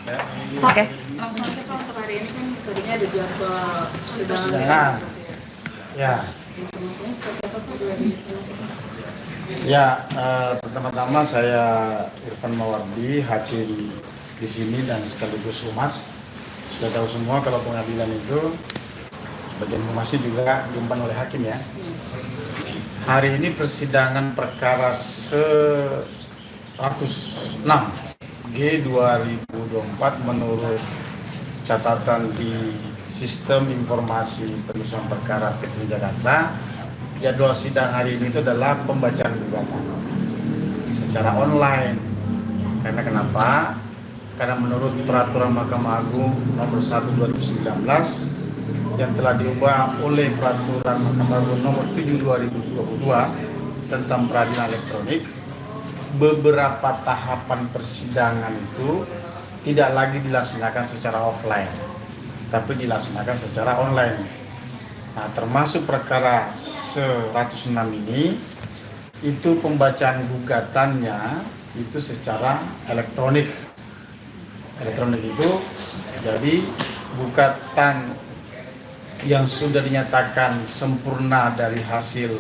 Oke. Langsung aja Pak, untuk hari ini kan tadinya ada jadwal persidangan. Ya. Informasinya seperti apa Pak dari informasinya? Ya, pertama-tama saya Irfan Mawardi, hakim di sini dan sekaligus humas. Sudah tahu semua kalau pengadilan itu sebagian informasi juga diumpan oleh hakim ya. Hari ini persidangan perkara 106 G 2024 menurut catatan di Sistem Informasi Penyusunan Perkara Petun Jakarta. Jadwal sidang hari ini itu adalah pembacaan gugatan secara online. Karena kenapa? Karena menurut peraturan Mahkamah Agung nomor 1 2019 yang telah diubah oleh peraturan Mahkamah Agung nomor 7 2022 tentang peradilan elektronik, beberapa tahapan persidangan itu tidak lagi dilaksanakan secara offline, tapi dilaksanakan secara online. Nah, termasuk perkara 106 ini, itu pembacaan gugatannya itu secara elektronik. Elektronik itu jadi gugatan yang sudah dinyatakan sempurna dari hasil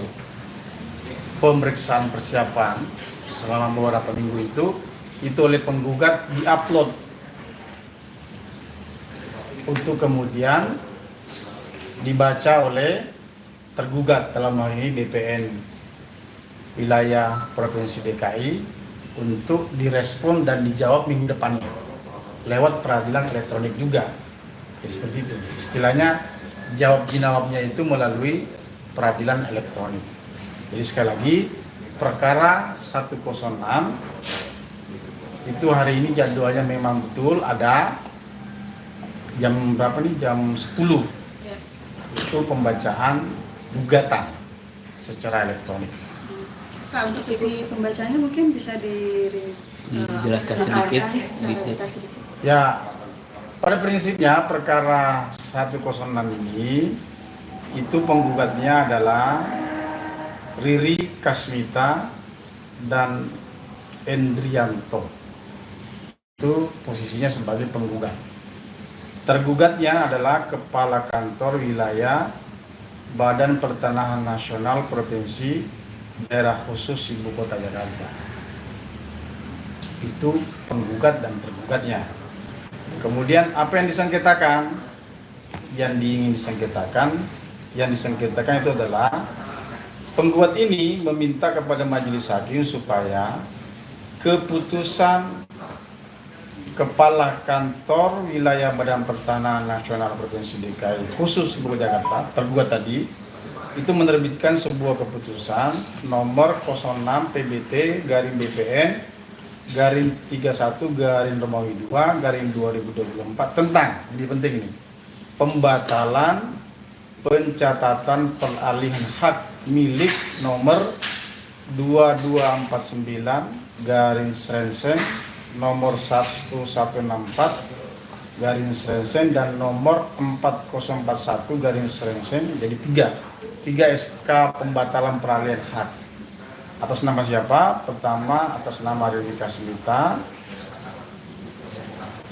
pemeriksaan persiapan selama beberapa minggu itu oleh penggugat diupload untuk kemudian dibaca oleh tergugat, dalam hal ini BPN wilayah Provinsi DKI, untuk direspon dan dijawab minggu depannya lewat peradilan elektronik juga. Jadi seperti itu istilahnya, jawab jawabnya itu melalui peradilan elektronik. Jadi sekali lagi, perkara 106 itu hari ini jadwalnya memang betul ada jam berapa nih, jam 10 itu pembacaan gugatan secara elektronik. Pak, untuk sisi pembacaannya mungkin bisa dijelaskan sedikit. Ya, pada prinsipnya perkara 106 ini itu penggugatnya adalah Riri Kasmita dan Endrianto. Itu posisinya sebagai penggugat. Tergugatnya adalah Kepala Kantor Wilayah Badan Pertanahan Nasional Provinsi Daerah Khusus Ibu Kota Jakarta. Itu penggugat dan tergugatnya. Kemudian apa yang disengketakan? Yang disengketakan itu adalah penggugat ini meminta kepada majelis hakim supaya keputusan Kepala Kantor Wilayah Badan Pertanahan Nasional Provinsi DKI Khusus Ibu Kota Jakarta, tergugat tadi, itu menerbitkan sebuah keputusan nomor 06 PBT garing BPN garing 31 garing Romawi 2 garing 2024 tentang, ini penting ini, pembatalan pencatatan peralihan hak milik nomor 2249 garing Srenseng nomor 1164 garing Srenseng dan nomor 4041 garing Srenseng. Jadi tiga SK pembatalan peralihan hak. Atas nama siapa? Pertama atas nama Riri Kasmita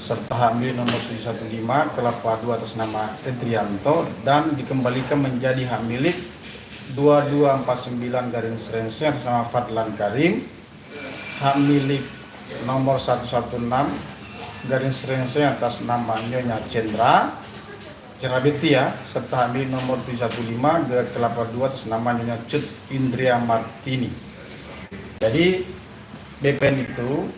serta hak milik nomor 715 kelapa 2 atas nama Endrianto dan dikembalikan menjadi hak milik 2249 garing Srenseng atas nama Fadlan Karim, hak milik nomor 116 garing Srenseng atas nama Nyonya Cendra Betty ya, serta hak milik nomor 315 garing kelapa 2 atas nama Nyonya Cut Indria Martini. Jadi BPN itu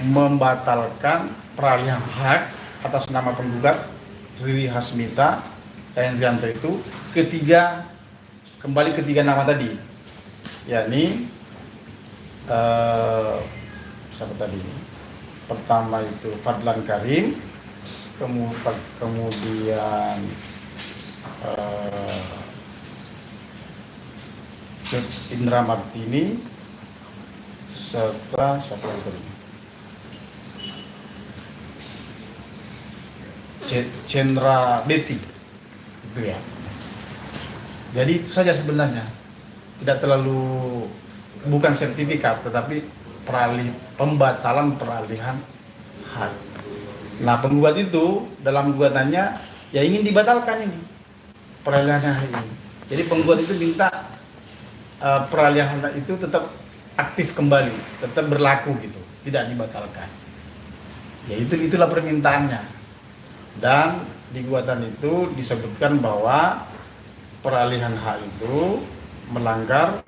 membatalkan peralihan hak atas nama penggugat Riri Kasmita dan Endrianto itu kembali ketiga nama tadi, yakni siapa tadi? Pertama itu Fadlan Karim, kemudian Indra Martini, serta siapa lagi? Cendra Betty, itu ya. Jadi itu saja sebenarnya, tidak terlalu, bukan sertifikat tetapi pembatalan peralihan hak. Nah, penggugat itu dalam gugatannya ya ingin dibatalkan ini peralihan hak ini. Jadi penggugat itu minta peralihan hak itu tetap aktif kembali, tetap berlaku gitu, tidak dibatalkan. Ya itulah permintaannya. Dan di gugatan itu disebutkan bahwa peralihan hak itu melanggar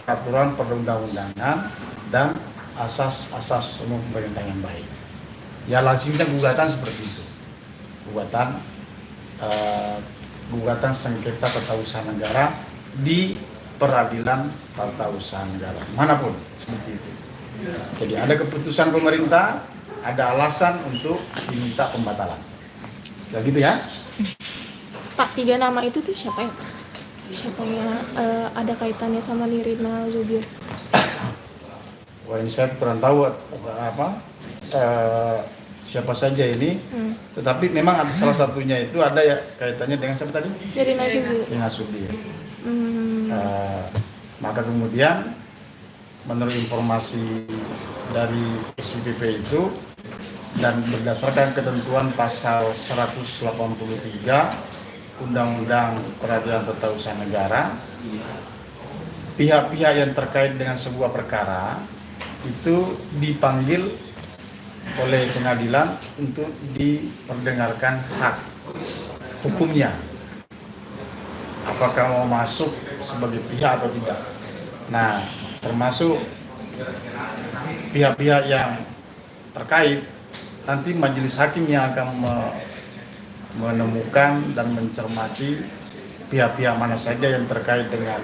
peraturan perundang-undangan dan asas-asas umum pemerintahan yang baik. Ya lazimnya gugatan seperti itu. Gugatan sengketa tata usaha negara di peradilan tata usaha negara manapun seperti itu. Jadi ada keputusan pemerintah, ada alasan untuk diminta pembatalan. Ya gitu ya. Pak, 3 nama itu tuh siapa ya? Siapanya ada kaitannya sama Nirina Zubir? Wah, ini saya kurang tahu siapa saja ini. Tetapi memang ada salah satunya itu ada ya kaitannya dengan siapa tadi? Nirina Zubir. Dengan Zubir. Maka kemudian menurut informasi dari SIPP itu dan berdasarkan ketentuan pasal 183 Undang-Undang Peradilan Tata Usaha Negara, pihak-pihak yang terkait dengan sebuah perkara itu dipanggil oleh pengadilan untuk diperdengarkan hak hukumnya, apakah mau masuk sebagai pihak atau tidak. Nah, termasuk pihak-pihak yang terkait, nanti majelis hakim yang akan menemukan dan mencermati pihak-pihak mana saja yang terkait dengan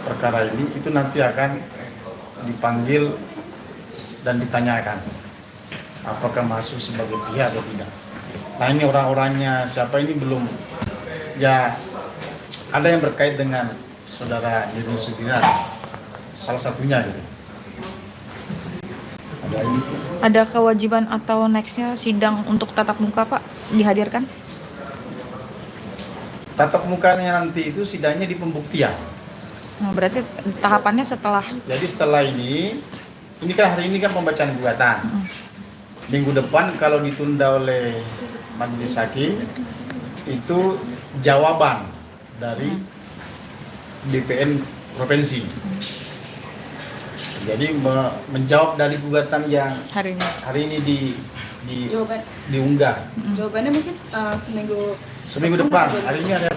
perkara ini, itu nanti akan dipanggil dan ditanyakan apakah masuk sebagai pihak atau tidak. Nah, ini orang-orangnya siapa ini belum, ya ada yang berkait dengan saudara Nirina Zubir, salah satunya gitu. Ada kewajiban atau nextnya sidang untuk tatap muka, Pak, dihadirkan? Tatap mukanya nanti itu sidangnya di pembuktian. Nah, berarti tahapannya setelah. Jadi setelah ini kan hari ini kan pembacaan gugatan. Minggu depan kalau ditunda oleh majelis hakim itu jawaban dari BPN provinsi. Jadi menjawab dari gugatan yang Hari ini diunggah. Jawabannya mungkin Seminggu depan. Hari ini ada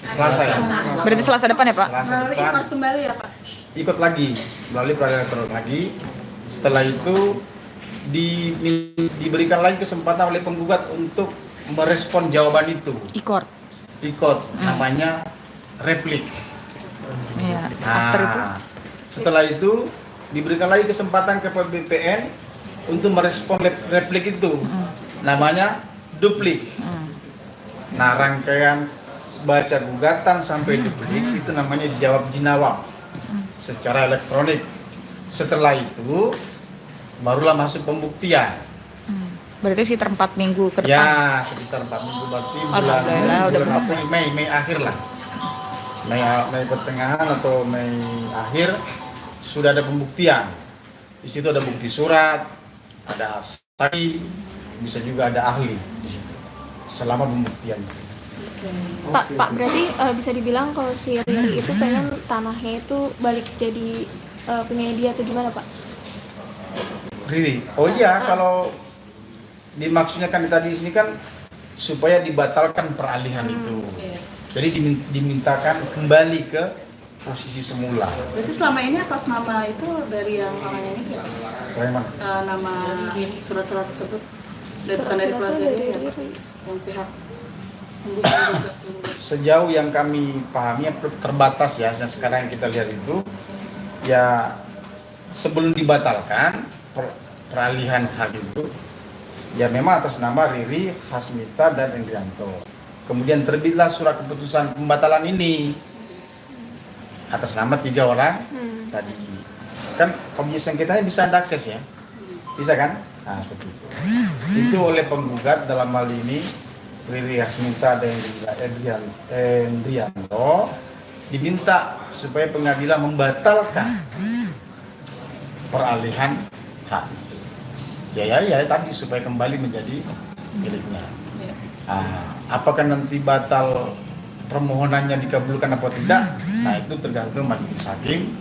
Selasa ya. Berarti Selasa depan ya, Pak? Selasa melalui depan import kembali ya Pak? ikut lagi melalui peradilan elektronik lagi. Setelah itu diberikan lagi kesempatan oleh penggugat untuk merespon jawaban itu. Ikor. Namanya replik. Iya. After itu. Setelah itu diberikan lagi kesempatan ke BPN untuk merespon replik itu. Namanya duplik. Nah, rangkaian baca gugatan sampai duplik itu namanya jawab jinawab secara elektronik. Setelah itu barulah masuk pembuktian. Berarti sekitar 4 minggu ke depan. Ya, sekitar 4 minggu berarti Alhamdulillah, udah bulan April, Mei akhir lah. Mei pertengahan atau Mei akhir sudah ada pembuktian. Di situ ada bukti surat, ada saksi, bisa juga ada ahli di situ. Selama pembuktian. Pak, berarti bisa dibilang kalau si Riri itu pengen tanahnya itu balik jadi punya dia atau gimana, Pak? Riri. Oh iya, kalau dimaksudnya kan tadi di sini kan supaya dibatalkan peralihan itu. Iya. Jadi dimintakan kembali ke posisi semula. Berarti selama ini atas nama itu dari yang namanya ini ya? Bagaimana? Nama surat-surat tersebut bukan dari keluarga dia ya Pak? Yang pihak penggugat. Sejauh yang kami pahami terbatas ya, yang sekarang kita lihat itu ya sebelum dibatalkan peralihan hak itu ya memang atas nama Riri, Hasmita dan Endrianto. Kemudian terbitlah surat keputusan pembatalan ini atas nama 3 orang tadi. Kan objek sengketanya bisa Anda akses ya, bisa kan? Nah seperti itu. Itu oleh penggugat dalam hal ini Riri, Hasmita dan Endrianto diminta supaya pengadilan membatalkan peralihan hak. Ya tadi supaya kembali menjadi miliknya. Iya. Apakah nanti batal permohonannya dikabulkan apa tidak? Nah, itu tergantung majelis hakim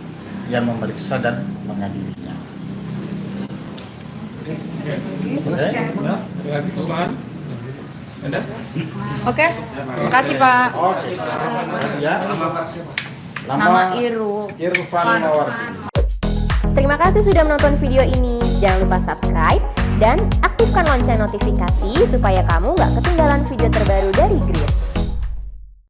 yang memeriksa dan mengadilinya. Oke, makasih Pak. Oke, terima kasih ya. Nama Irfan Mawardi. Terima kasih sudah menonton video ini. Jangan lupa subscribe dan aktifkan lonceng notifikasi supaya kamu nggak ketinggalan video terbaru dari Grid.